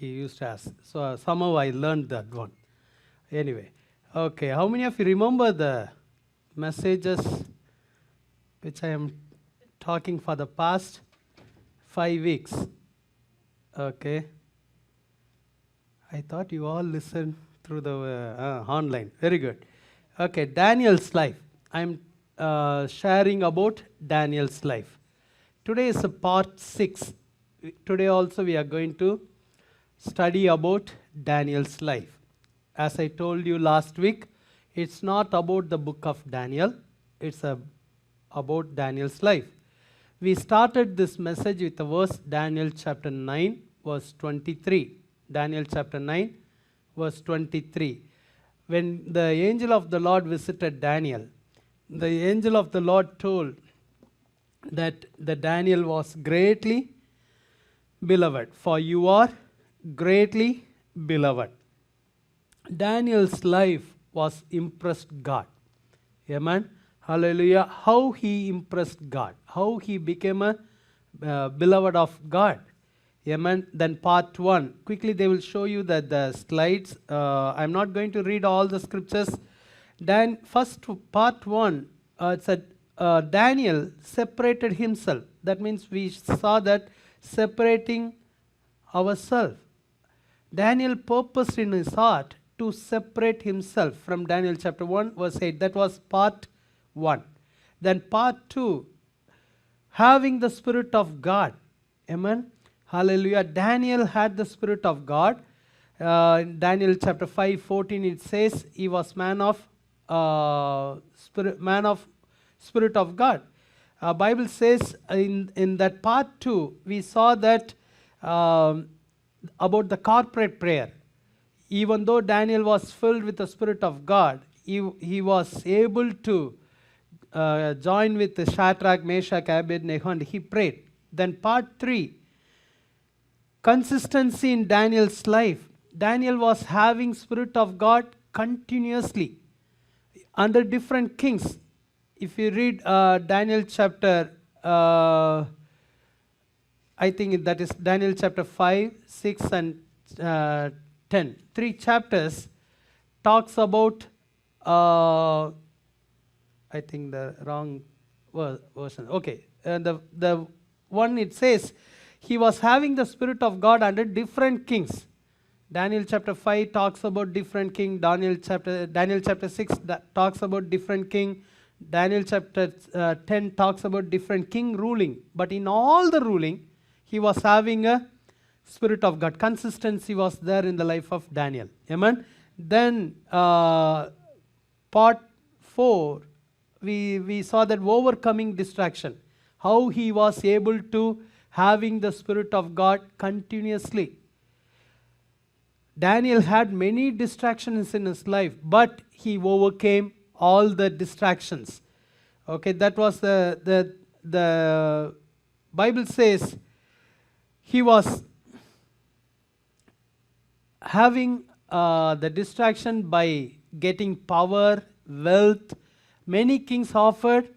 he used to ask. So somehow I learned that one. Anyway, okay, how many of you remember the messages which I am talking for the past 5 weeks? Okay. I thought you all listened through the online. Very good. Okay, Daniel's life. I'm sharing about Daniel's life. Today is a part 6. Today also we are going to study about Daniel's life. As I told you last week, it's not about the book of Daniel. It's about Daniel's life. We started this message with the verse Daniel chapter 9, verse 23. Daniel chapter 9, verse 23. When the angel of the Lord visited Daniel, the angel of the Lord told that the Daniel was greatly beloved, for you are greatly beloved. Daniel's life was impressed God. Amen. Hallelujah. How he impressed God. How he became a beloved of God. Amen. Then part 1. Quickly they will show you that the slides. I'm not going to read all the scriptures. Then first part 1, it said Daniel separated himself. That means we saw that separating ourselves. Daniel purposed in his heart to separate himself from Daniel chapter 1 verse 8. That was part 1. Then part 2, having the Spirit of God. Amen. Hallelujah. Daniel had the Spirit of God. In Daniel chapter 5:14 it says he was man of Spirit of God. Bible says in that part 2 we saw that about the corporate prayer. Even though Daniel was filled with the Spirit of God, he was able to join with the Shadrach, Meshach, Abednego, and he prayed. Then part 3, consistency in Daniel's life. Daniel was having Spirit of God continuously under different kings. If you read Daniel chapter, I think that is Daniel chapter 5, 6 and 10. 3 chapters talks about, I think the wrong version. Okay, the one it says, he was having the Spirit of God under different kings. Daniel chapter 5 talks about different king. Daniel chapter 6 talks about different king. Daniel chapter 10 talks about different king ruling. But in all the ruling, he was having a Spirit of God. Consistency was there in the life of Daniel. Amen. Then part 4, we saw that overcoming distraction. How he was able to having the Spirit of God continuously. Daniel had many distractions in his life, but he overcame all the distractions. Okay, that was the Bible says he was having the distraction by getting power, wealth. Many kings offered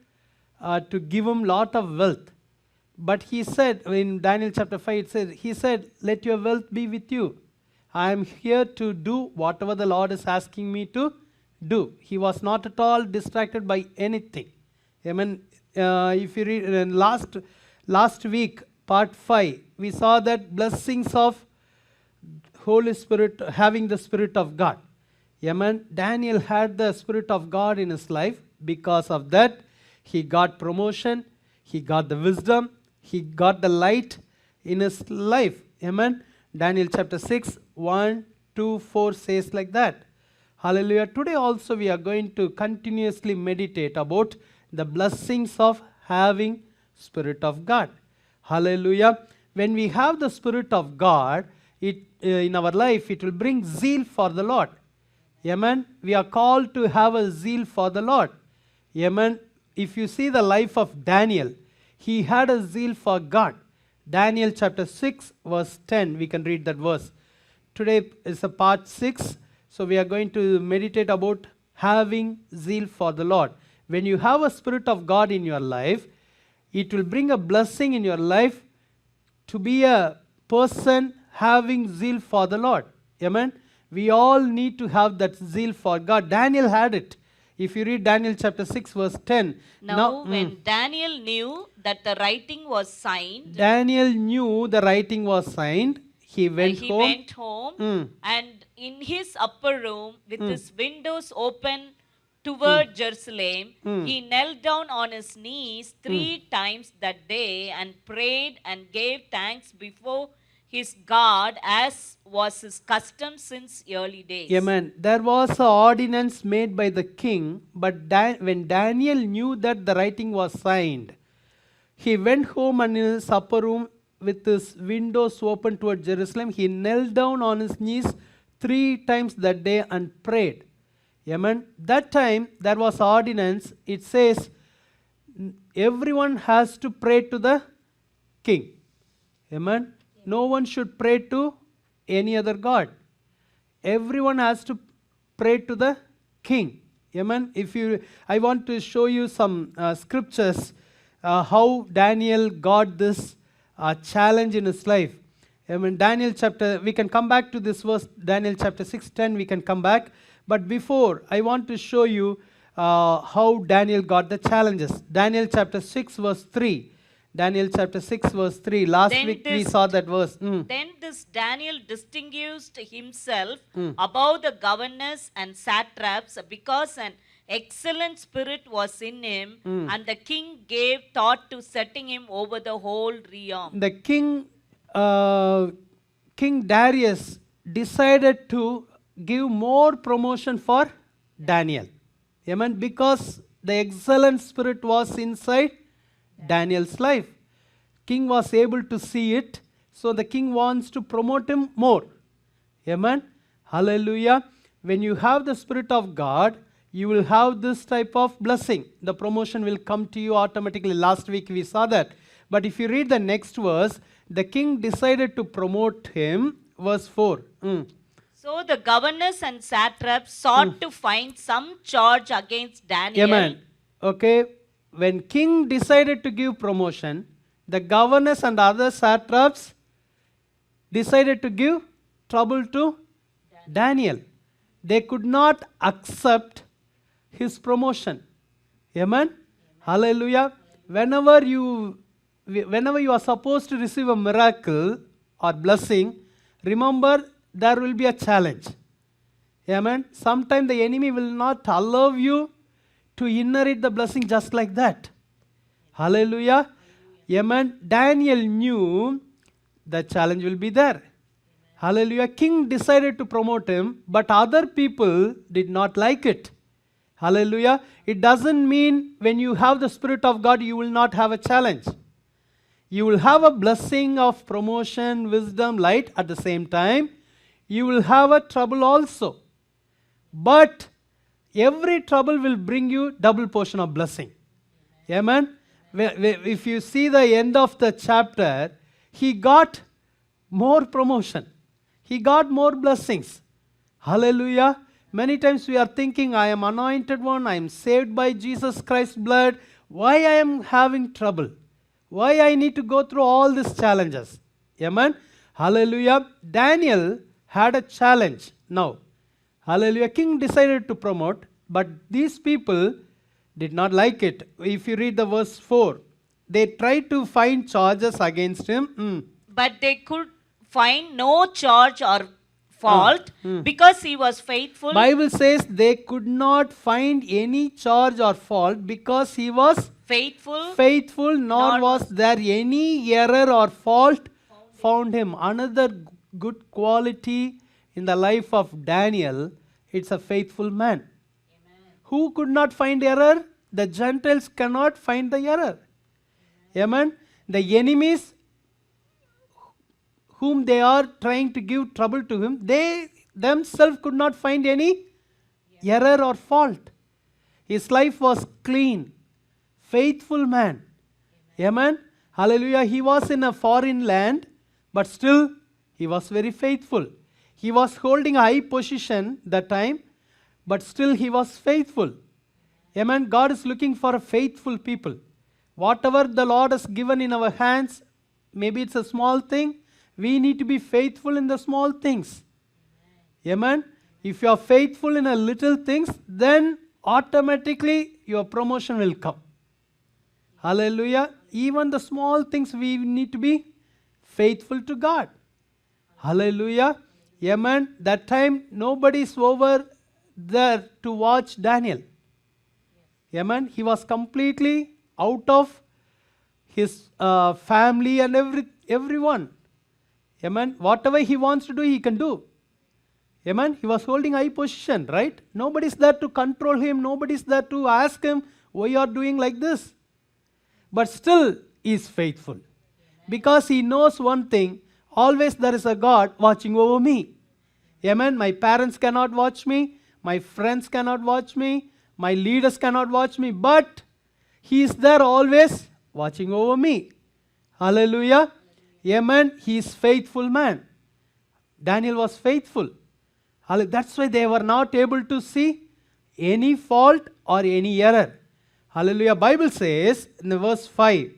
to give him lot of wealth. But he said, in Daniel chapter 5, it says, he said, let your wealth be with you. I am here to do whatever the Lord is asking me to do. He was not at all distracted by anything. Amen. If you read last week, part 5, we saw that blessings of Holy Spirit, having the Spirit of God. Amen. Daniel had the Spirit of God in his life. Because of that, he got promotion, he got the wisdom, he got the light in his life. Amen. Daniel chapter 6, 1, 2, 4 says like that. Hallelujah. Today also we are going to continuously meditate about the blessings of having Spirit of God. Hallelujah. When we have the Spirit of God, in our life, it will bring zeal for the Lord. Amen. We are called to have a zeal for the Lord. Amen. If you see the life of Daniel, he had a zeal for God. Daniel chapter 6 verse 10, we can read that verse. Today is a part 6, so we are going to meditate about having zeal for the Lord. When you have a Spirit of God in your life, it will bring a blessing in your life to be a person having zeal for the Lord. Amen. We all need to have that zeal for God. Daniel had it. If you read Daniel chapter 6 verse 10. Now, when Daniel knew that the writing was signed, Daniel knew the writing was signed. He went home. And in his upper room, with his windows open toward Jerusalem, he knelt down on his knees 3 times that day and prayed and gave thanks before his God, as was his custom since early days. Amen. There was an ordinance made by the king, but when Daniel knew that the writing was signed, he went home and in his upper room with his windows open toward Jerusalem, he knelt down on his knees 3 times that day and prayed. Amen. That time there was ordinance. It says everyone has to pray to the king. Amen. No one should pray to any other god. Everyone has to pray to the king. Amen. I want to show you some scriptures how Daniel got this challenge in his life. Amen. Daniel chapter, we can come back to this verse, Daniel chapter 6:10, we can come back. But before, I want to show you how Daniel got the challenges. Daniel chapter 6 verse 3. Daniel chapter 6 verse 3. Last week we saw that verse. Then this Daniel distinguished himself above the governors and satraps because an excellent spirit was in him, and the king gave thought to setting him over the whole realm. The King Darius decided to give more promotion for Daniel. Amen. Because the excellent spirit was inside Daniel's life. King was able to see it, so the king wants to promote him more. Amen. Hallelujah. When you have the Spirit of God, you will have this type of blessing. The promotion will come to you automatically. Last week we saw that. But if you read the next verse, the king decided to promote him. Verse 4. So the governors and satraps sought to find some charge against Daniel. Amen. Okay. When king decided to give promotion, the governors and other satraps decided to give trouble to Daniel. They could not accept his promotion. Amen. Hallelujah. Whenever you are supposed to receive a miracle or blessing, remember there will be a challenge. Amen. Sometimes the enemy will not allow you to inherit the blessing just like that. Hallelujah. Amen. Daniel knew the challenge will be there. Hallelujah. King decided to promote him, but other people did not like it. Hallelujah. It doesn't mean when you have the Spirit of God, you will not have a challenge. You will have a blessing of promotion, wisdom, light at the same time. You will have a trouble also. But every trouble will bring you double portion of blessing. Amen. If you see the end of the chapter, he got more promotion. He got more blessings. Hallelujah. Many times we are thinking, I am anointed one, I am saved by Jesus Christ's blood. Why I am having trouble? Why I need to go through all these challenges? Amen. Hallelujah. Daniel had a challenge now. Hallelujah. King decided to promote, but these people did not like it. If you read the verse 4, they tried to find charges against him. But they could find no charge or fault because he was faithful. Bible says they could not find any charge or fault because he was faithful, nor was there any error or fault found him. Another good quality in the life of Daniel, it's a faithful man. Amen. Who could not find error? The Gentiles cannot find the error. Amen. The enemies whom they are trying to give trouble to him, they themselves could not find any error or fault. His life was clean. Faithful man. Amen. Hallelujah. He was in a foreign land, but still he was very faithful. He was holding a high position that time, but still he was faithful. Amen. God is looking for a faithful people. Whatever the Lord has given in our hands, maybe it's a small thing, We need to be faithful in the small things. Amen. If you are faithful in a little things, then automatically your promotion will come. Hallelujah. Even the small things we need to be faithful to God. Hallelujah. Amen. That time nobody is over there to watch Daniel. Amen. He was completely out of his family and everyone. Amen. Whatever he wants to do, he can do. Amen. He was holding high position, right? Nobody's there to control him. Nobody's there to ask him, why you are doing like this? But still, he is faithful. Because he knows one thing, always there is a God watching over me. Amen. My parents cannot watch me. My friends cannot watch me. My leaders cannot watch me. But he is there always watching over me. Hallelujah. Amen. He is faithful man. Daniel was faithful. That's why they were not able to see any fault or any error. Hallelujah. Bible says in the verse 5,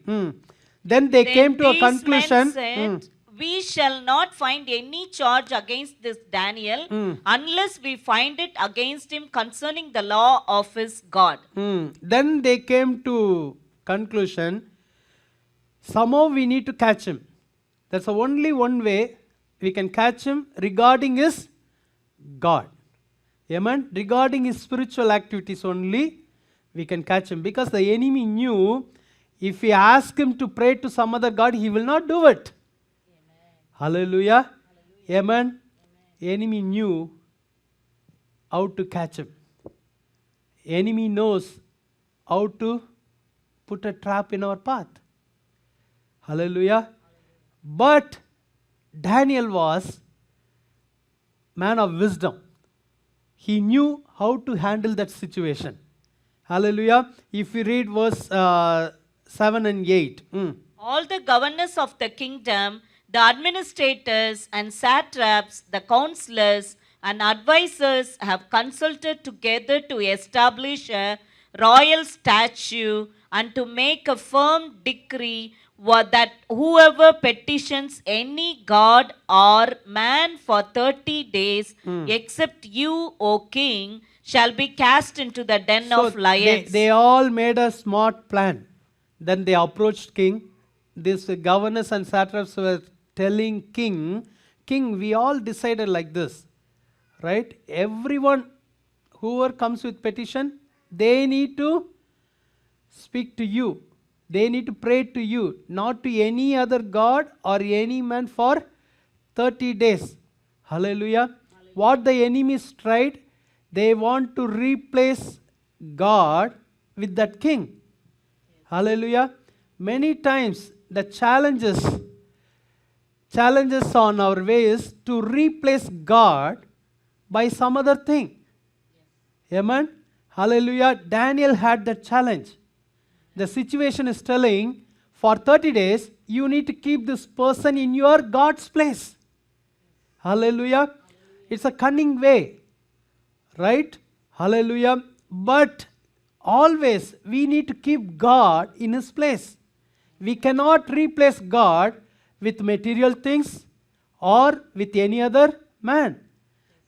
then they came to a conclusion. Men said, we shall not find any charge against this Daniel unless we find it against him concerning the law of his God. Then they came to conclusion, somehow we need to catch him. That's the only one way we can catch him regarding his God. Amen. Regarding his spiritual activities only, we can catch him. Because the enemy knew if we ask him to pray to some other God, he will not do it. Amen. Hallelujah. Amen. Enemy knew how to catch him. Enemy knows how to put a trap in our path. Hallelujah. But Daniel was man of wisdom. He knew how to handle that situation. Hallelujah. If we read verse 7 and 8. All the governors of the kingdom, the administrators and satraps, the counselors and advisors have consulted together to establish a royal statute and to make a firm decree that whoever petitions any god or man for 30 days, except you, O king, shall be cast into the den of lions. They all made a smart plan. Then they approached king. These governors and satraps were telling king, we all decided like this, right? Everyone, whoever comes with petition, they need to speak to you. They need to pray to you, not to any other god or any man for 30 days. Hallelujah. What the enemies tried, they want to replace God with that king. Hallelujah. Many times the challenges on our way is to replace God by some other thing. Amen. Hallelujah. Daniel had that challenge. The situation is telling, for 30 days, you need to keep this person in your God's place. Hallelujah. It's a cunning way. Right? Hallelujah. But always we need to keep God in his place. We cannot replace God with material things or with any other man.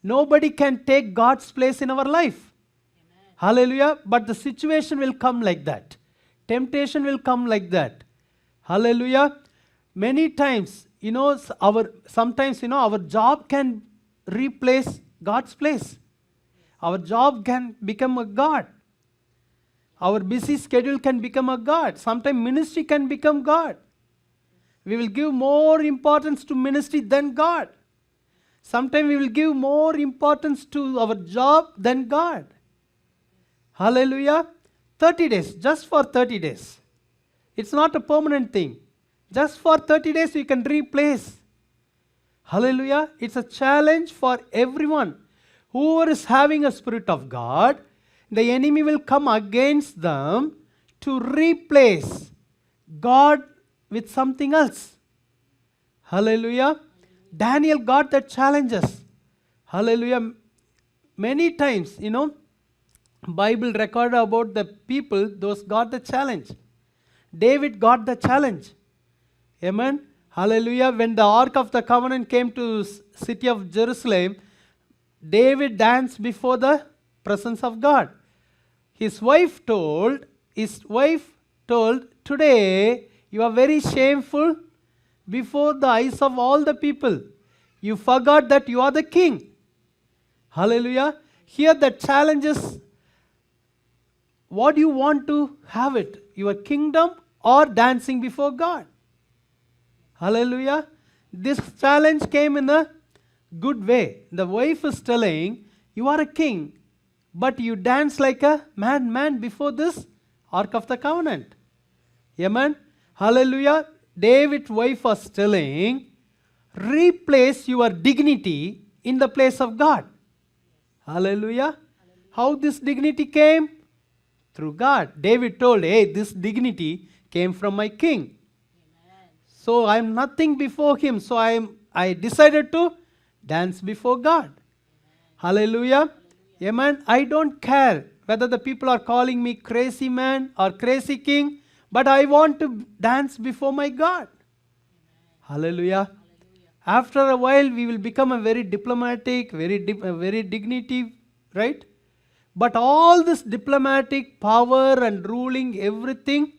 Nobody can take God's place in our life. Amen. Hallelujah. But the situation will come like that. Temptation will come like that. Hallelujah. Many times, sometimes our job can replace God's place. Our job can become a God. Our busy schedule can become a God. Sometimes ministry can become God. We will give more importance to ministry than God. Sometimes we will give more importance to our job than God. Hallelujah. 30 days, just for 30 days. It's not a permanent thing. Just for 30 days you can replace. Hallelujah. It's a challenge for everyone. Whoever is having a spirit of God, the enemy will come against them to replace God with something else. Hallelujah. Daniel got the challenges. Hallelujah. Many times, Bible record about the people, those got the challenge. David got the challenge. Amen. Hallelujah. When the Ark of the Covenant came to city of Jerusalem, David danced before the presence of God. His wife told, today you are very shameful before the eyes of all the people. You forgot that you are the king. Hallelujah. Here the challenge is, what do you want to have it? Your kingdom or dancing before God? Hallelujah. This challenge came in a good way. The wife is telling, you are a king, but you dance like a man before this Ark of the Covenant. Amen. Hallelujah. David's wife was telling, replace your dignity in the place of God. Hallelujah. How this dignity came? Through God. David told, hey, this dignity came from my king. So I am nothing before him. So I decided to dance before God. Hallelujah. Amen. I don't care whether the people are calling me crazy man or crazy king, but I want to dance before my God. Hallelujah. After a while, we will become a very diplomatic, very dignity, right? But all this diplomatic power and ruling, everything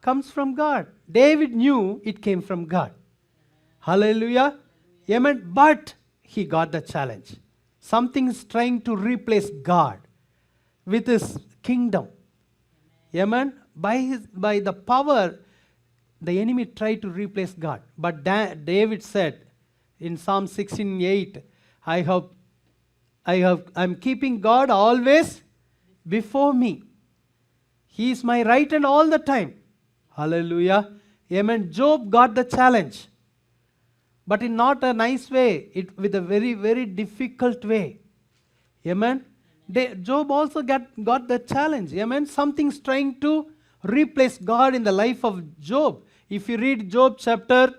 comes from God. David knew it came from God. Hallelujah. Amen. But he got the challenge. Something is trying to replace God with his kingdom. Amen. By the power, the enemy tried to replace God. But David said in Psalm 16:8, I'm keeping God always before me. He is my right hand all the time. Hallelujah. Amen. Job got the challenge, but in not a nice way, with a very, very difficult way. Amen. Job also got the challenge. Amen. Something's trying to replace God in the life of Job. If you read Job chapter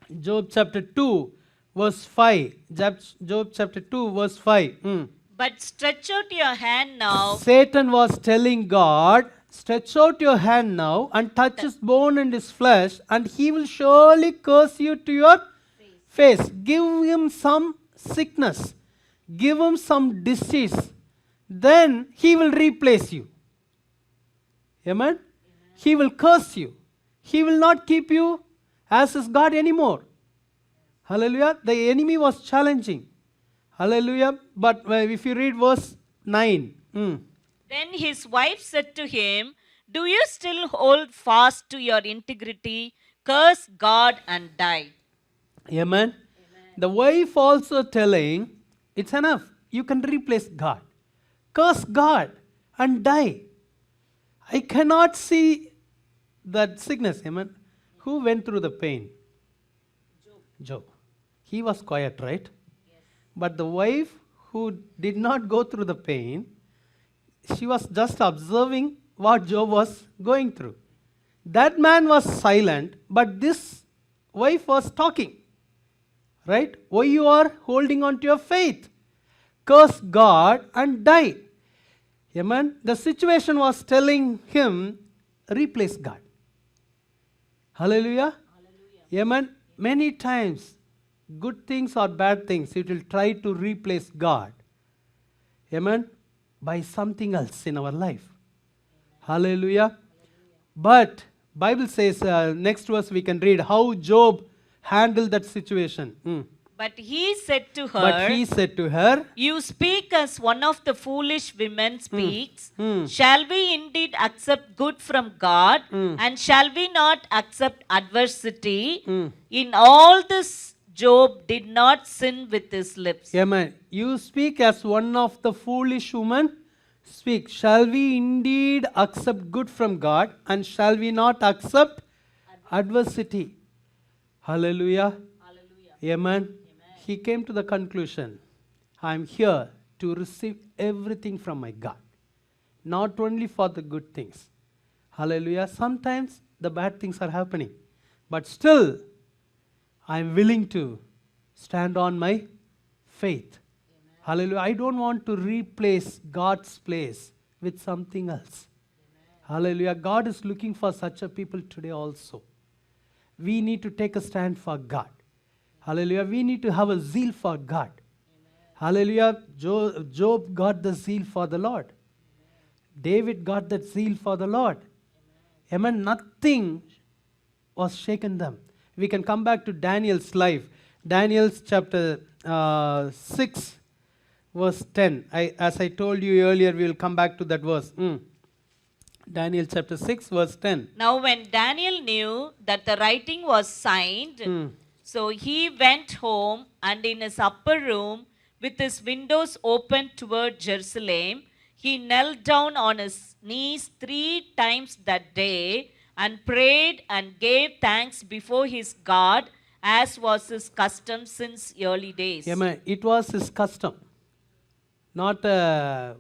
2, verse 5. Job chapter 2, verse 5. But stretch out your hand now. Satan was telling God, stretch out your hand now and touch his bone and his flesh, and he will surely curse you to your face. Give him some sickness. Give him some disease. Then he will replace you. Amen? He will curse you. He will not keep you as his God anymore. Hallelujah. The enemy was challenging. Hallelujah. But if you read verse 9. Then his wife said to him, do you still hold fast to your integrity? Curse God and die. Amen. The wife also telling, it's enough. You can replace God. Curse God and die. I cannot see that sickness. Amen. Who went through the pain? Job. He was quiet, right? Yes. But the wife who did not go through the pain, she was just observing what Job was going through. That man was silent, but this wife was talking. Right? Why you are holding on to your faith? Curse God and die. Amen. The situation was telling him, replace God. Hallelujah. Hallelujah. Amen. Many times, good things or bad things, it will try to replace God. Amen. By something else in our life. Hallelujah. But Bible says, next verse we can read how Job handled that situation. But he said to her, you speak as one of the foolish women speaks. Shall we indeed accept good from God? And shall we not accept adversity? In all this, Job did not sin with his lips. Amen. You speak as one of the foolish women speak. Shall we indeed accept good from God? And shall we not accept adversity? Hallelujah. Hallelujah. Amen. He came to the conclusion, I am here to receive everything from my God. Not only for the good things. Hallelujah. Sometimes the bad things are happening. But still, I am willing to stand on my faith. Amen. Hallelujah. I don't want to replace God's place with something else. Amen. Hallelujah. God is looking for such a people today also. we need to take a stand for God. Hallelujah. We need to have a zeal for God. Hallelujah. Job got the zeal for the Lord. David got that zeal for the Lord. Amen. Nothing was shaken them. We can come back to Daniel's life. Daniel's chapter 6, verse 10. As I told you earlier, we will come back to that verse. Daniel chapter 6, verse 10. Now when Daniel knew that the writing was signed, so he went home, and in his upper room, with his windows open toward Jerusalem, he knelt down on his knees 3 times that day, and prayed and gave thanks before his God, as was his custom since early days. Amen. It was his custom, not a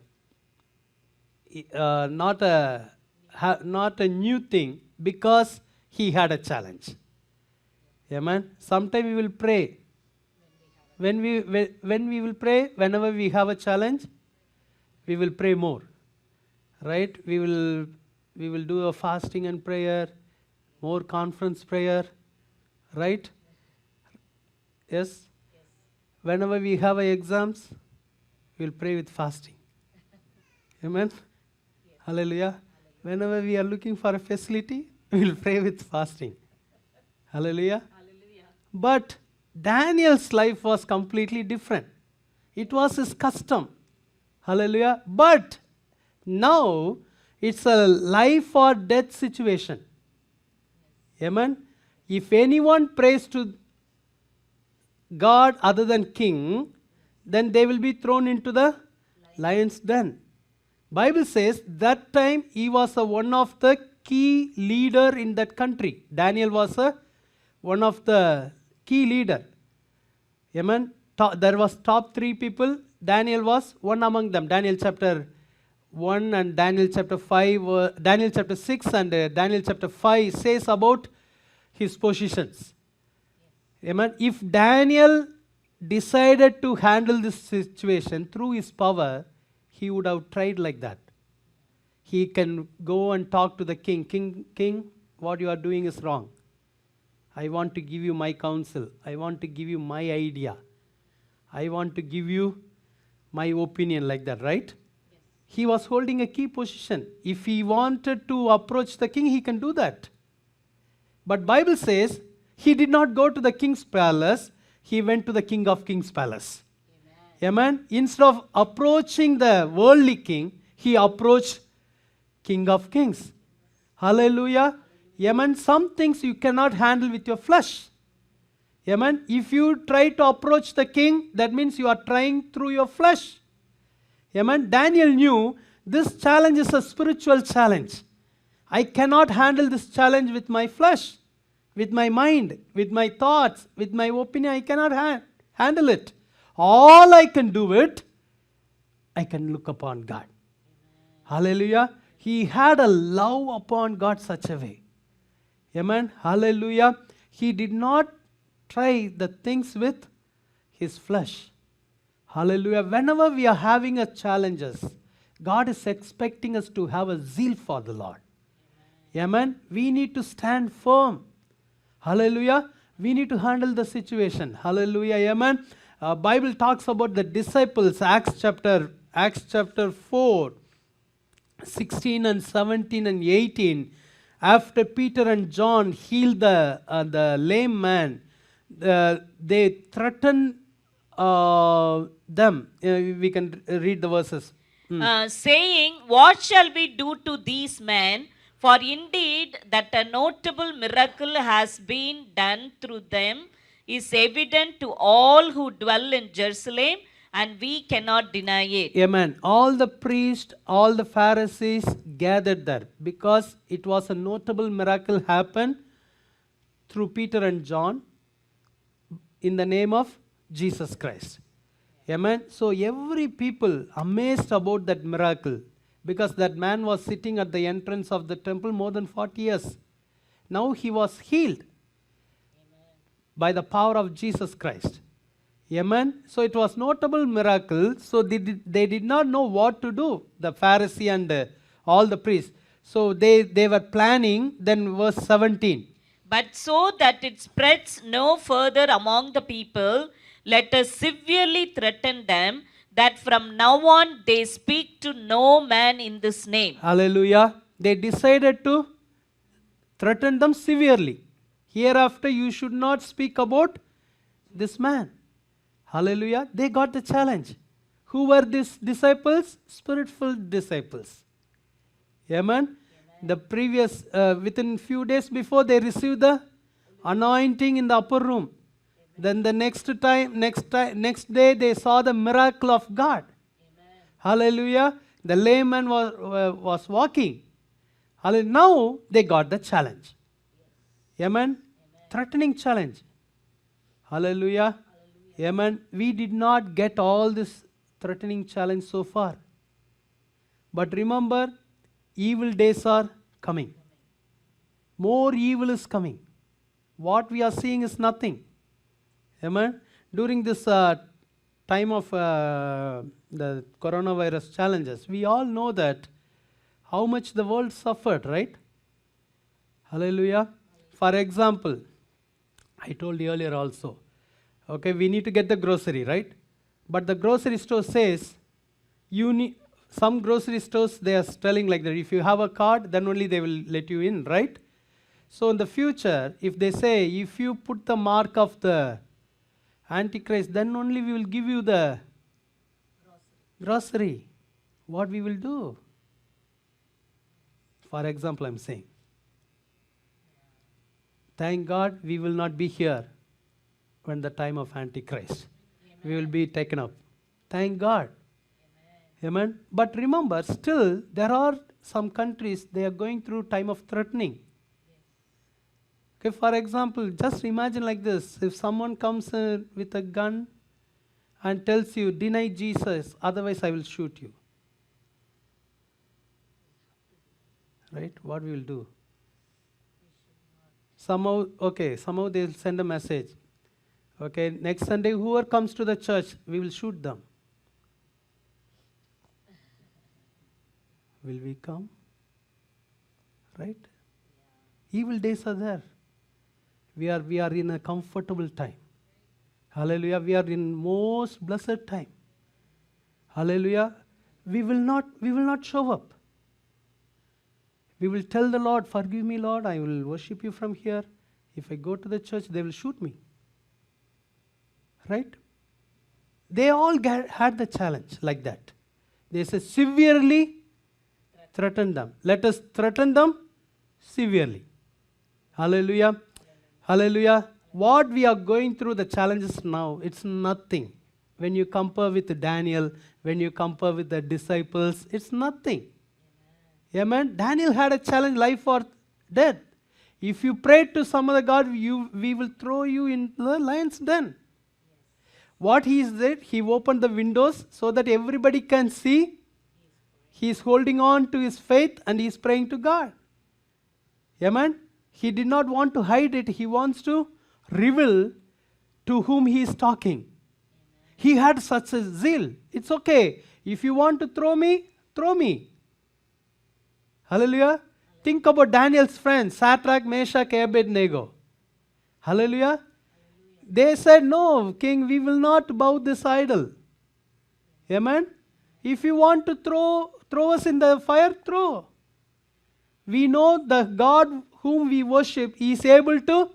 new thing, because he had a challenge. Amen. Sometimes we will pray. When we will pray, whenever we have a challenge, we will pray more. Right? We will do a fasting and prayer, more conference prayer. Right? Yes? Whenever we have exams, we will pray with fasting. Amen? Hallelujah. Whenever we are looking for a facility, we will pray with fasting. Hallelujah. But Daniel's life was completely different. It was his custom. Hallelujah. But now it's a life or death situation. Amen. If anyone prays to God other than king, then they will be thrown into the lion's den. Bible says that time he was one of the key leader in that country. Daniel was one of the key leader. Amen. There was top 3 people. Daniel was one among them. Daniel chapter 1 and Daniel chapter 5, Daniel chapter 6 and Daniel chapter 5 says about his positions. Amen. If Daniel decided to handle this situation through his power, he would have tried like that. He can go and talk to the king. King, what you are doing is wrong. I want to give you my counsel. I want to give you my idea. I want to give you my opinion, like that, right? Yes. He was holding a key position. If he wanted to approach the king, he can do that. But Bible says he did not go to the king's palace. He went to the King of Kings' palace. Amen. Instead of approaching the worldly king, he approached King of Kings. Hallelujah. Amen. Some things you cannot handle with your flesh. Amen. If you try to approach the king, that means you are trying through your flesh. Amen. Daniel knew this challenge is a spiritual challenge. I cannot handle this challenge with my flesh, with my mind, with my thoughts, with my opinion. I cannot handle it. All I can do it, I can look upon God. Hallelujah. He had a love upon God such a way. Amen. Hallelujah. He did not try the things with his flesh. Hallelujah. Whenever we are having challenges, God is expecting us to have a zeal for the Lord. Amen. We need to stand firm. Hallelujah. We need to handle the situation. Hallelujah. Amen. Bible talks about the disciples, Acts chapter 4, 16 and 17 and 18. After Peter and John healed the lame man, they threatened them. We can read the verses. Saying, "What shall we do to these men? For indeed that a notable miracle has been done through them is evident to all who dwell in Jerusalem, and we cannot deny it." Amen. All the priests, all the Pharisees gathered there because it was a notable miracle happened through Peter and John in the name of Jesus Christ. Amen. So every people amazed about that miracle, because that man was sitting at the entrance of the temple more than 40 years. Now he was healed by the power of Jesus Christ. Amen. So it was notable miracle. So they did not know what to do, the Pharisee and all the priests. So they were planning. Then verse 17. But so that it spreads no further among the people, let us severely threaten them that from now on they speak to no man in this name. Hallelujah. They decided to threaten them severely. Hereafter, you should not speak about this man. Hallelujah. They got the challenge. Who were these disciples? Spirit-filled disciples. Amen. The previous, within few days before, they received the anointing in the upper room. Then the next day, they saw the miracle of God. Hallelujah. The lame man was walking. Hallelujah. Now they got the challenge. Amen. Threatening challenge. Hallelujah. Amen. We did not get all this threatening challenge so far. But remember, evil days are coming. More evil is coming. What we are seeing is nothing. Amen. During this time of the coronavirus challenges, we all know that how much the world suffered, right? Hallelujah. For example, I told you earlier also, okay, we need to get the grocery, right? But the grocery store says, some grocery stores, they are telling like that, if you have a card, then only they will let you in, right? So in the future, if they say, if you put the mark of the Antichrist, then only we will give you the grocery. What we will do? For example, I'm saying, thank God we will not be here when the time of Antichrist. Amen. We will be taken up. Thank God. Amen. But remember, still there are some countries, they are going through time of threatening. Okay, for example, just imagine like this. If someone comes with a gun and tells you, deny Jesus, otherwise I will shoot you. Right? What we will do? Somehow they'll send a message. Okay, next Sunday, whoever comes to the church, we will shoot them. Will we come? Right? Evil days are there. We are in a comfortable time. Hallelujah. We are in most blessed time. Hallelujah. We will not show up. We will tell the Lord, forgive me, Lord, I will worship you from here. If I go to the church, they will shoot me. Right? They all had the challenge like that. They said, severely threaten them. Let us threaten them severely. Hallelujah. Hallelujah. What we are going through, the challenges now, it's nothing. When you compare with Daniel, when you compare with the disciples, it's nothing. Amen. Daniel had a challenge, life or death. If you pray to some other God, we will throw you in the lion's den. What he did, he opened the windows so that everybody can see. He is holding on to his faith and he is praying to God. Amen. He did not want to hide it. He wants to reveal to whom he is talking. He had such a zeal. It's okay. If you want to throw me, throw me. Hallelujah. Think about Daniel's friends, Shadrach, Meshach, Abednego. Hallelujah. They said, no, king, we will not bow this idol. Amen. If you want to throw us in the fire, throw. We know the God whom we worship is able to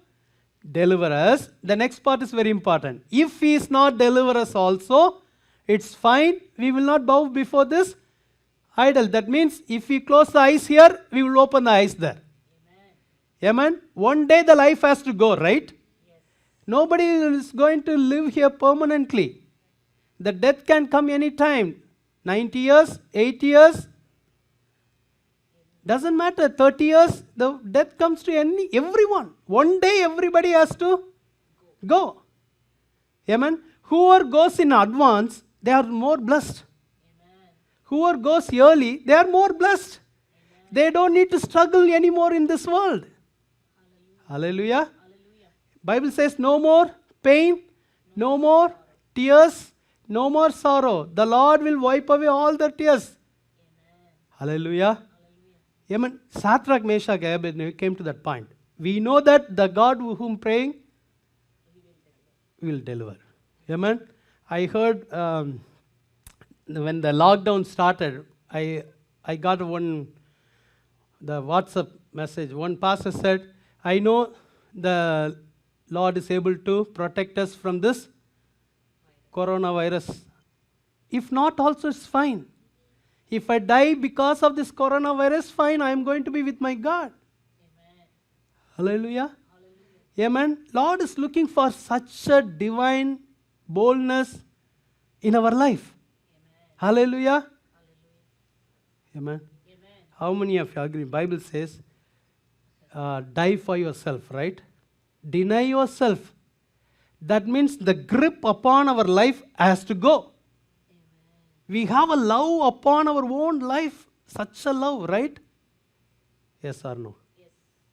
deliver us. The next part is very important. If he is not deliver us also, it's fine. We will not bow before this idol. That means if we close the eyes here, we will open the eyes there. Amen. One day the life has to go, right? Yes. Nobody is going to live here permanently. The death can come anytime. 90 years, 80 years. Doesn't matter, 30 years, the death comes to everyone. One day everybody has to go. Amen. Whoever goes in advance, they are more blessed. Amen. Whoever goes early, they are more blessed. Amen. They don't need to struggle anymore in this world. Hallelujah. Hallelujah. Bible says no more pain, no more tears, no more sorrow. The Lord will wipe away all the tears. Amen. Hallelujah. Amen. Shadrach, Meshach, Abednego came to that point. We know that the God whom praying will deliver. Amen. I heard when the lockdown started, I got the WhatsApp message. One pastor said, I know the Lord is able to protect us from this coronavirus. If not, also it's fine. If I die because of this coronavirus, fine, I am going to be with my God. Hallelujah. Amen. Lord is looking for such a divine boldness in our life. Hallelujah. Amen. How many of you agree? Bible says, die for yourself, right? Deny yourself. That means the grip upon our life has to go. We have a love upon our own life, such a love, right? Yes or no? Yes.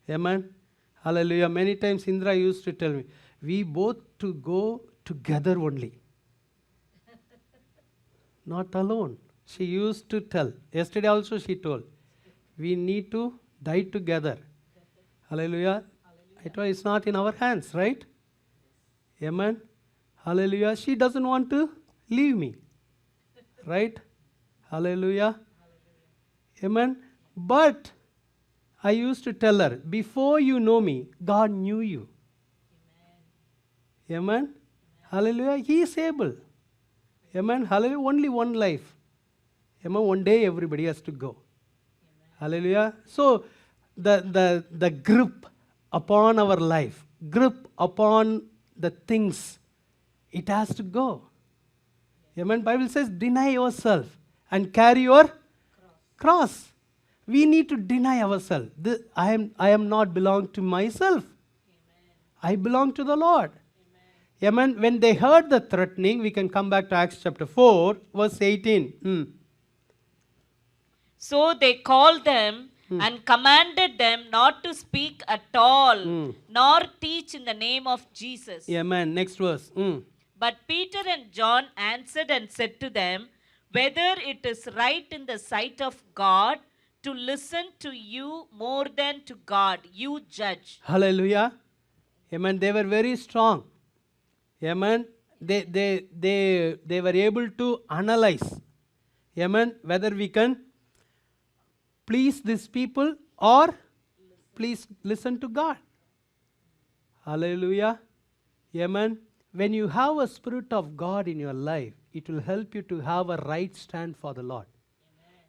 Amen. Hallelujah. Many times Indra used to tell me, we both to go together only. Not alone. She used to tell. Yesterday also she told, we need to die together. Hallelujah. I told it's not in our hands, right? Amen. Hallelujah. She doesn't want to leave me. Right? Hallelujah. Amen. But I used to tell her, before you know me, God knew you. Amen. Hallelujah. He is able. Amen. Hallelujah. Only one life. Amen. One day everybody has to go. Hallelujah. So the grip upon our life, grip upon the things, it has to go. Amen. Bible says, deny yourself and carry your cross. We need to deny ourselves. I am not belong to myself. I belong to the Lord. Amen. When they heard the threatening, we can come back to Acts chapter 4, verse 18. So they called them and commanded them not to speak at all, nor teach in the name of Jesus. Amen. Next verse. But Peter and John answered and said to them, whether it is right in the sight of God to listen to you more than to God, you judge. Hallelujah. Amen. They were very strong. Amen. They were able to analyze. Amen. Whether we can please these people or please listen to God. Hallelujah. Amen. When you have a Spirit of God in your life, it will help you to have a right stand for the Lord.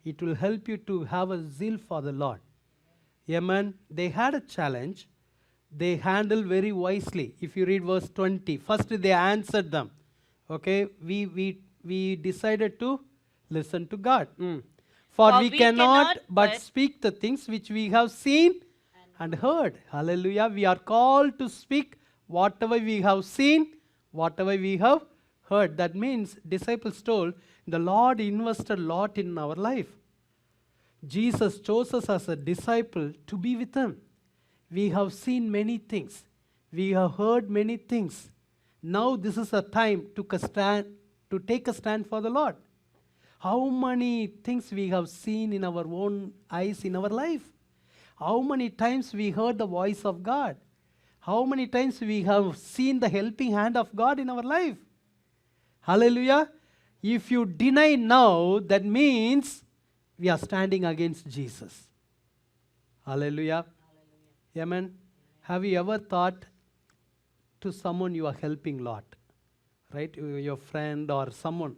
It will help you to have a zeal for the Lord. Amen. They had a challenge. They handled very wisely. If you read verse 20, first they answered them. Okay, we decided to listen to God. For we cannot but speak the things which we have seen and heard. Hallelujah. We are called to speak whatever we have seen, whatever we have heard. That means disciples told, the Lord invested a lot in our life. Jesus chose us as a disciple to be with Him. We have seen many things. We have heard many things. Now this is a time to take a stand for the Lord. How many things we have seen in our own eyes in our life? How many times we heard the voice of God? How many times we have seen the helping hand of God in our life? Hallelujah. If you deny now, that means we are standing against Jesus. Hallelujah. Amen. Have you ever thought to someone you are helping lot? Right? Your friend or someone.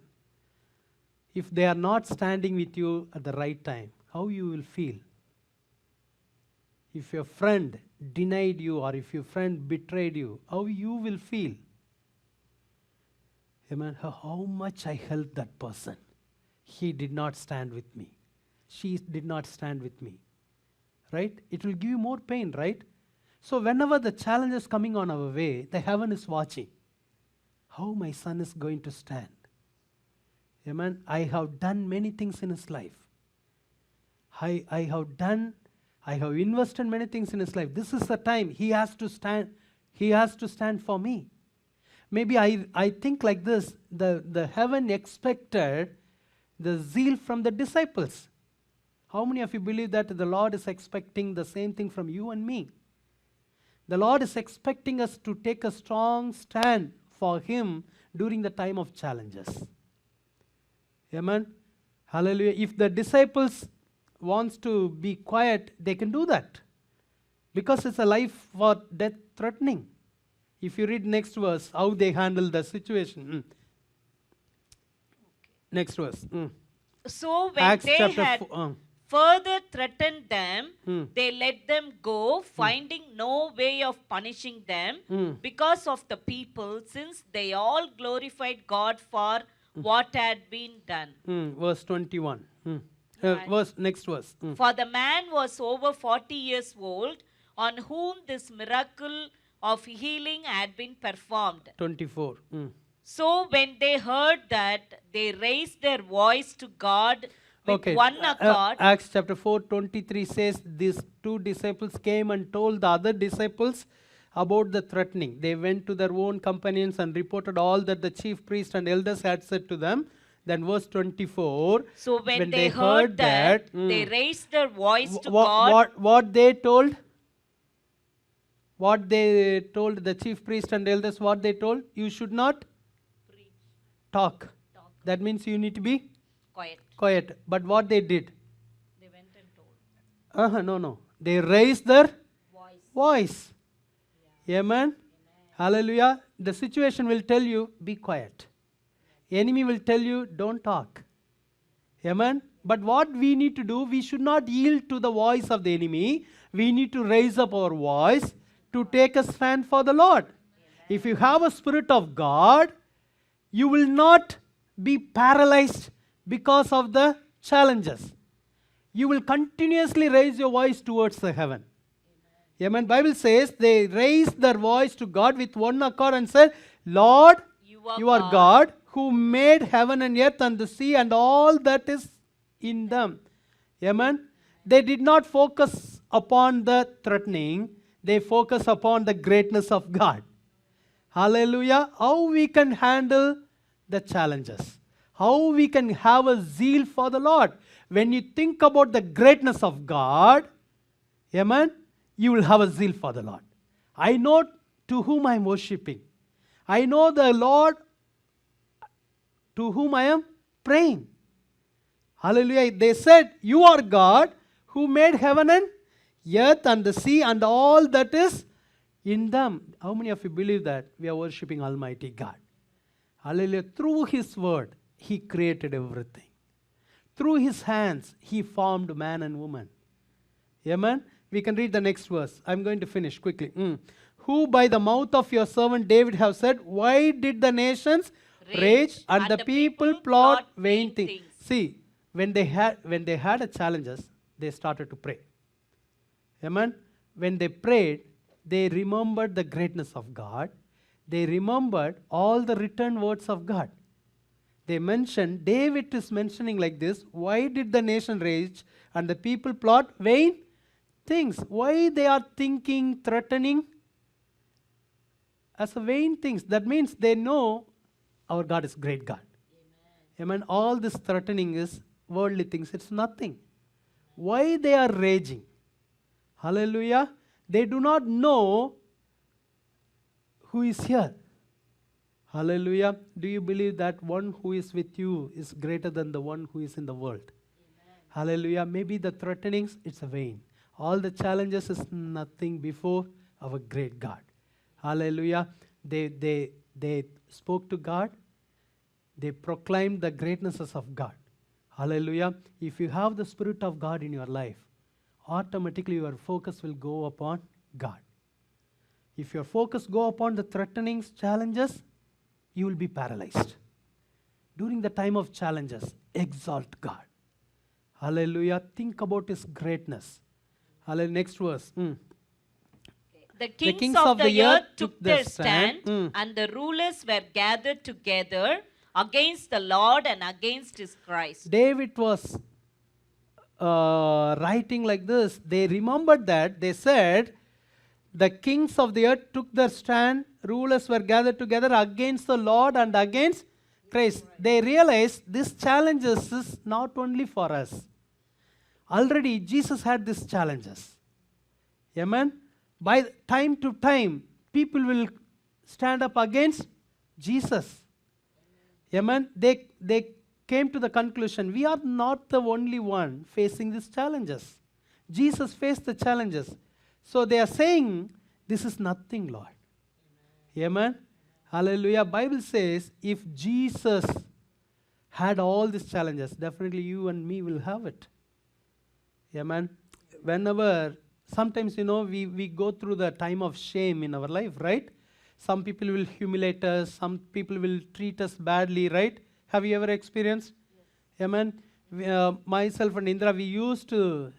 If they are not standing with you at the right time, how you will feel? If your friend denied you or if your friend betrayed you, how you will feel? Amen. How much I helped that person. He did not stand with me. She did not stand with me. Right? It will give you more pain, right? So whenever the challenge is coming on our way, the heaven is watching. How my son is going to stand. Amen. I have done many things in his life. I have invested many things in his life. This is the time he has to stand. He has to stand for me. Maybe I think like this, the heaven expected the zeal from the disciples. How many of you believe that the Lord is expecting the same thing from you and me? The Lord is expecting us to take a strong stand for Him during the time of challenges. Amen. Hallelujah. If the disciples wants to be quiet, they can do that. Because it's a life or death threatening. If you read next verse, how they handle the situation. Next verse. So when Acts they chapter had 4. further threatened them, they let them go, finding no way of punishing them because of the people, since they all glorified God for what had been done. Verse 21. Next verse. For the man was over 40 years old, on whom this miracle of healing had been performed. 24. So when they heard that, they raised their voice to God with Okay. one accord. Acts chapter 4:23 says these two disciples came and told the other disciples about the threatening. They went to their own companions and reported all that the chief priest and elders had said to them. Then verse 24. So when they heard that, they raised their voice to God. What they told? What they told the chief priest and elders? What they told? You should not talk. That means you need to be quiet. But what they did? They went and told. No. They raised their voice. Amen. Hallelujah. The situation will tell you, be quiet. Enemy will tell you, don't talk. Amen. But what we need to do, we should not yield to the voice of the enemy. We need to raise up our voice to take a stand for the Lord. If you have a spirit of God, you will not be paralyzed because of the challenges. You will continuously raise your voice towards the heaven. Amen. Bible says they raised their voice to God with one accord and said, Lord, you are God who made heaven and earth and the sea and all that is in them. Amen. They did not focus upon the threatening. They focus upon the greatness of God. Hallelujah. How we can handle the challenges. How we can have a zeal for the Lord. When you think about the greatness of God, amen, you will have a zeal for the Lord. I know to whom I am worshipping. I know the Lord to whom I am praying. Hallelujah. They said, you are God who made heaven and earth and the sea and all that is in them. How many of you believe that we are worshipping Almighty God? Hallelujah. Through His word, He created everything. Through His hands, He formed man and woman. Amen. We can read the next verse. I'm going to finish quickly. Who by the mouth of your servant David have said, why did the nations rage and the people plot vain things? See, when they had a challenges, they started to pray. Amen. When they prayed, they remembered the greatness of God. They remembered all the written words of God. They mentioned, David is mentioning like this, why did the nation rage and the people plot vain things? Why they are thinking, threatening as a vain things? That means they know our God is great God. Amen. All this threatening is worldly things. It's nothing. Why they are raging? Hallelujah. They do not know who is here. Hallelujah. Do you believe that one who is with you is greater than the one who is in the world? Amen. Hallelujah. Maybe the threatenings, it's a vain. All the challenges is nothing before our great God. Hallelujah. They spoke to God. They proclaimed the greatnesses of God. Hallelujah. If you have the Spirit of God in your life, automatically your focus will go upon God. If your focus go upon the threatenings, challenges, you will be paralyzed. During the time of challenges, exalt God. Hallelujah. Think about His greatness. Hallelujah. Next verse. The kings of the earth took their stand, and the rulers were gathered together against the Lord and against His Christ. David was writing like this. They remembered that. They said, the kings of the earth took their stand, rulers were gathered together against the Lord and against Christ. They realized this challenges is not only for us. Already Jesus had these challenges. Amen. By time to time, people will stand up against Jesus. Amen. They came to the conclusion, we are not the only one facing these challenges. Jesus faced the challenges. So they are saying, this is nothing, Lord. Amen. Hallelujah. Bible says, if Jesus had all these challenges, definitely you and me will have it. Amen. Whenever, sometimes, we go through the time of shame in our life, right? Some people will humiliate us, some people will treat us badly, right? Have you ever experienced? Yes. Amen. Myself and Indra, we used to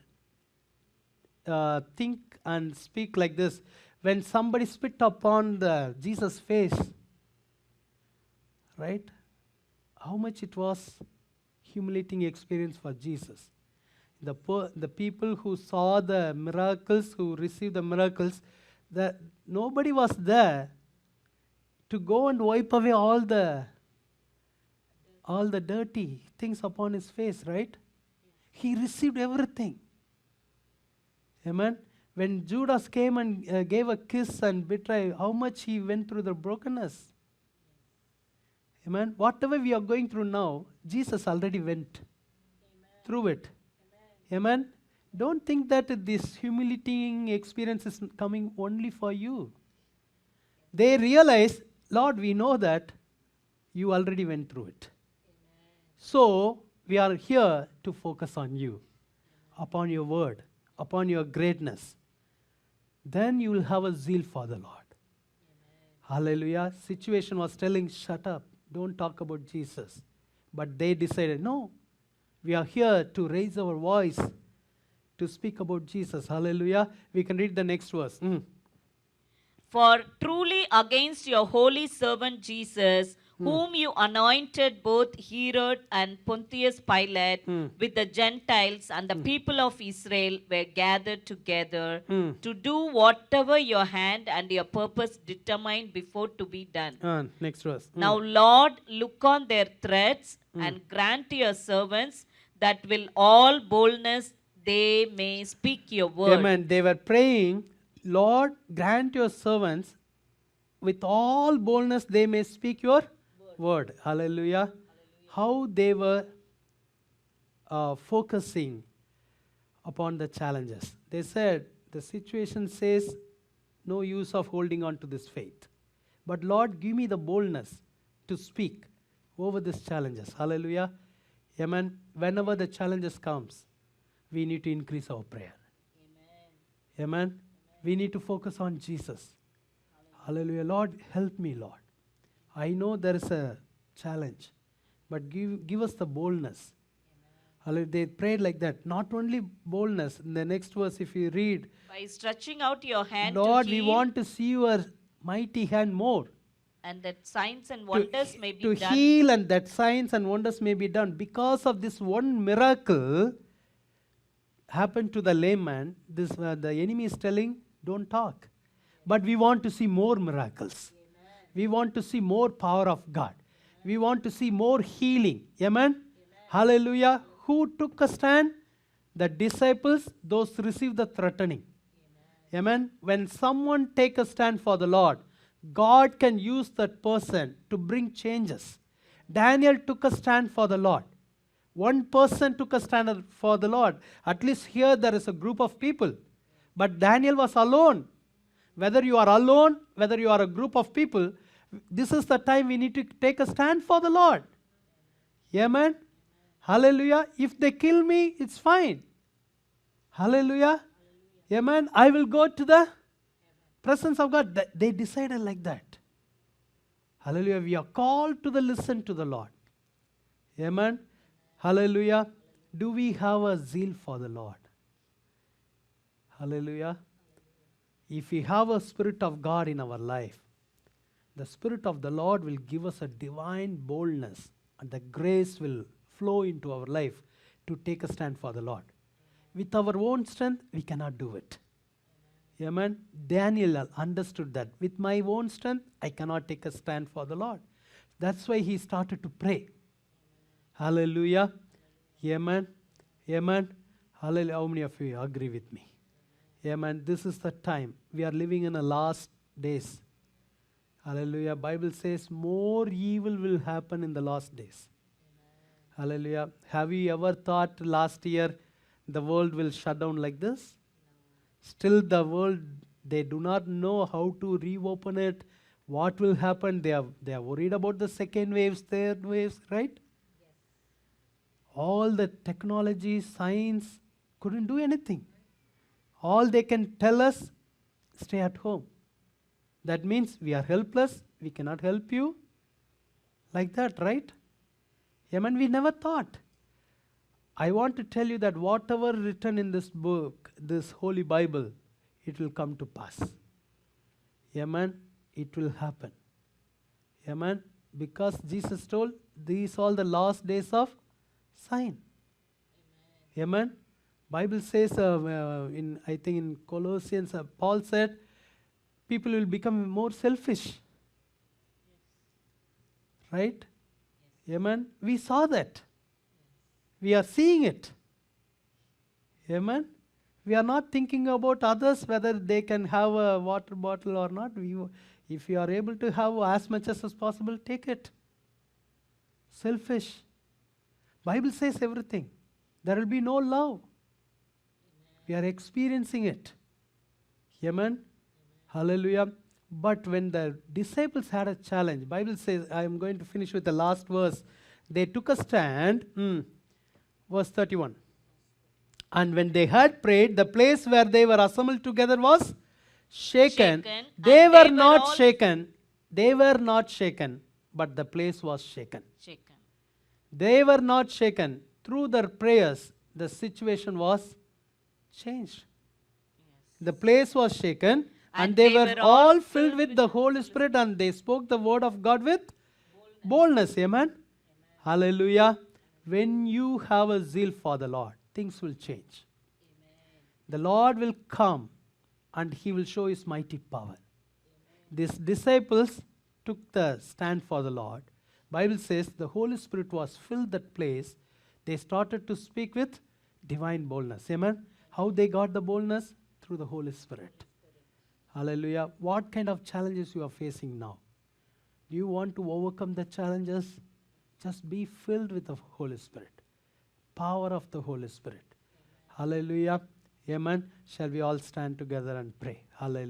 think and speak like this. When somebody spit upon the Jesus' face, right? How much it was humiliating experience for Jesus. The people who saw the miracles, who received the miracles, nobody was there to go and wipe away all the dirty things upon his face, right? He received everything. Amen. When Judas came and gave a kiss and betrayed, how much he went through the brokenness. Amen. Whatever we are going through now, Jesus already went through it. Amen. Don't think that this humiliating experience is coming only for you. They realize, Lord, we know that you already went through it. So we are here to focus on you, upon your word, upon your greatness. Then you will have a zeal for the Lord. Hallelujah. Situation was telling, shut up, don't talk about Jesus. But they decided, no, we are here to raise our voice to speak about Jesus. Hallelujah. We can read the next verse. For truly against your holy servant Jesus, whom you anointed both Herod and Pontius Pilate with the Gentiles and the people of Israel were gathered together to do whatever your hand and your purpose determined before to be done. Next verse. Now, Lord, look on their threats and grant to your servants that will all boldness they may speak your word. Amen. They were praying, Lord, grant your servants with all boldness they may speak your word. Hallelujah. How they were focusing upon the challenges. They said, the situation says no use of holding on to this faith. But Lord, give me the boldness to speak over these challenges. Hallelujah. Amen. Whenever the challenges comes, we need to increase our prayer. Amen. Amen. We need to focus on Jesus. Hallelujah. Lord, help me, Lord. I know there is a challenge, but give us the boldness. Hallelujah. They prayed like that. Not only boldness. In the next verse, if you read, by stretching out your hand Lord, to we heal, want to see your mighty hand more. and that signs and wonders may be To done. heal, and that signs and wonders may be done. Because of this one miracle happened to the lame man, the enemy is telling, don't talk. But we want to see more miracles. Amen. We want to see more power of God. Amen. We want to see more healing. Amen? Amen. Hallelujah. Who took a stand? The disciples, those received the threatening. Amen. Amen. When someone take a stand for the Lord, God can use that person to bring changes. Daniel took a stand for the Lord. One person took a stand for the Lord. At least here there is a group of people. But Daniel was alone. Whether you are alone, whether you are a group of people, this is the time we need to take a stand for the Lord. Amen. Hallelujah. If they kill me, it's fine. Hallelujah. Amen. I will go to the presence of God. They decided like that. Hallelujah. We are called to listen to the Lord. Amen. Hallelujah. Do we have a zeal for the Lord? Hallelujah. If we have a Spirit of God in our life, the Spirit of the Lord will give us a divine boldness, and the grace will flow into our life to take a stand for the Lord. With our own strength, we cannot do it. Amen. Daniel understood that. With my own strength, I cannot take a stand for the Lord. That's why he started to pray. Hallelujah. Amen. Amen. Hallelujah. How many of you agree with me? Amen. This is the time. We are living in the last days. Hallelujah. Bible says more evil will happen in the last days. Hallelujah. Have you ever thought last year the world will shut down like this? Still the world, they do not know how to reopen it. What will happen? They are worried about the second waves, third waves, right? All the technology, science couldn't do anything. All they can tell us, stay at home. That means we are helpless, we cannot help you. Like that, right? Amen. We never thought. I want to tell you that whatever written in this book, this Holy Bible, it will come to pass. Amen. It will happen. Amen. Because Jesus told, these all the last days of sign. Amen. Bible says in I think in Colossians, Paul said, people will become more selfish. Right? Amen. We saw that. We are seeing it. Amen. We are not thinking about others, whether they can have a water bottle or not. If you are able to have as much as possible, take it. Selfish. Bible says everything. There will be no love. We are experiencing it. Amen. Hallelujah. But when the disciples had a challenge, Bible says, I am going to finish with the last verse. They took a stand. Verse 31. And when they had prayed, the place where they were assembled together was shaken. They were not shaken. They were not shaken, but the place was shaken. They were not shaken. Through their prayers, the situation was changed. The place was shaken, and they were all filled with the Holy Spirit, and they spoke the word of God with boldness. Amen. Hallelujah. When you have a zeal for the Lord, things will change. The Lord will come and He will show His mighty power. These disciples took the stand for the Lord. Bible says the Holy Spirit was filled that place. They started to speak with divine boldness. Amen. How they got the boldness? Through the Holy Spirit. Hallelujah. What kind of challenges you are facing now? Do you want to overcome the challenges? Just be filled with the Holy Spirit. Power of the Holy Spirit. Hallelujah. Amen. Shall we all stand together and pray? Hallelujah.